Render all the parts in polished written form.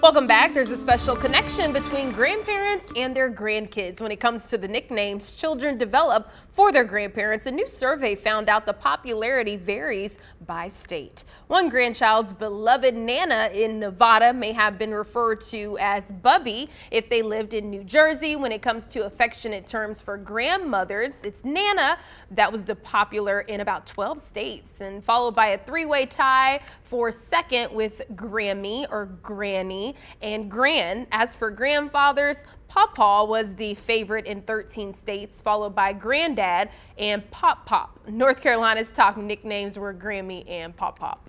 Welcome back. There's a special connection between grandparents and their grandkids when it comes to the nicknames children develop for their grandparents. A new survey found out the popularity varies by state. One grandchild's beloved Nana in Nevada may have been referred to as Bubby if they lived in New Jersey. When it comes to affectionate terms for grandmothers, it's Nana that was popular in about 12 states, and followed by a three-way tie for second with Grammy or Granny and Gran. As for grandfathers, Pawpaw was the favorite in 13 states, followed by Granddad and Pop Pop. North Carolina's top nicknames were Grammy and Pop Pop.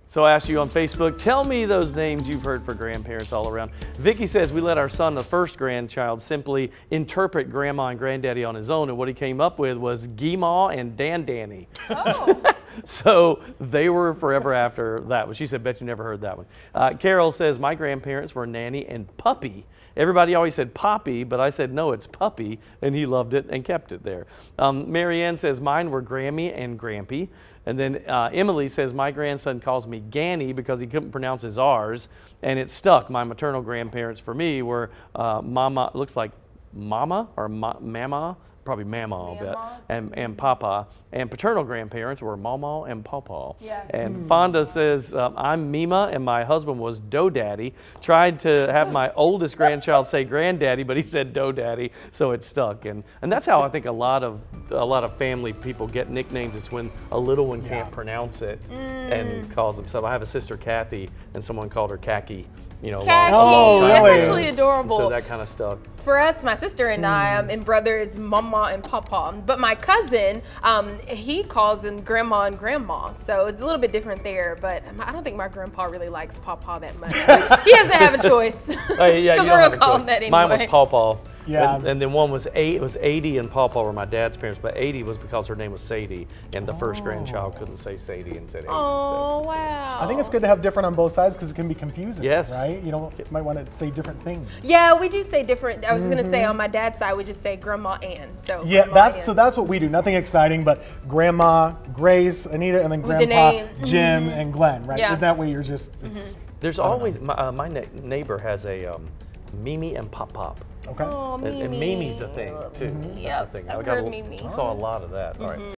So I asked you on Facebook, tell me those names you've heard for grandparents all around. Vicky says we let our son, the first grandchild, simply interpret Grandma and Granddaddy on his own, and what he came up with was Geemaw and Dan Danny. Oh. So they were forever after that one. She said, bet you never heard that one. Carol says, my grandparents were Nanny and Puppy. Everybody always said Poppy, but I said, no, it's Puppy, and he loved it and kept it there. Marianne says, mine were Grammy and Grampy. And then Emily says, my grandson calls me Ganny because he couldn't pronounce his R's, and it stuck. My maternal grandparents for me were Mama, looks like Mama or Mama, probably Mama, I'll bet, and Papa. And paternal grandparents were Mama and Pawpaw. Yeah. And Fonda says, I'm Mima and my husband was Dough Daddy. Tried to have my oldest grandchild say Granddaddy, but he said Dough Daddy, so it stuck. And that's how I think a lot of family people get nicknames. It's when a little one can't pronounce it and calls themselves. I have a sister, Kathy, and someone called her Khaki. You know, Khaki. Long time That's ago. actually adorable. And so that kind of stuck. For us, my sister and I, and brother is Mama and Papa. But my cousin, he calls him Grandma and Grandma. So it's a little bit different there. But I don't think my grandpa really likes Papa that much. He doesn't have a choice. Because we're going to call him that anyway. Mine was Pawpaw. Yeah. And then one was it was 80 and Pawpaw were my dad's parents, but 80 was because her name was Sadie, and the first grandchild couldn't say Sadie and said 80. Oh, so. wow. I think it's good to have different on both sides because it can be confusing. Yes. Right? You might want to say different things. Yeah, we do say different. I was just going to say on my dad's side, we just say Grandma Ann. So yeah, so that's what we do. Nothing exciting, but Grandma, Grace, Anita, and then Grandpa, Jim, and Glenn, right? Yeah. That way you're just, it's... There's always, my neighbor has a Mimi and Pop Pop. Okay. Oh, Mimi. And Mimi's a thing, too. Yep, That's a thing. I've heard Mimi. I saw a lot of that. All right.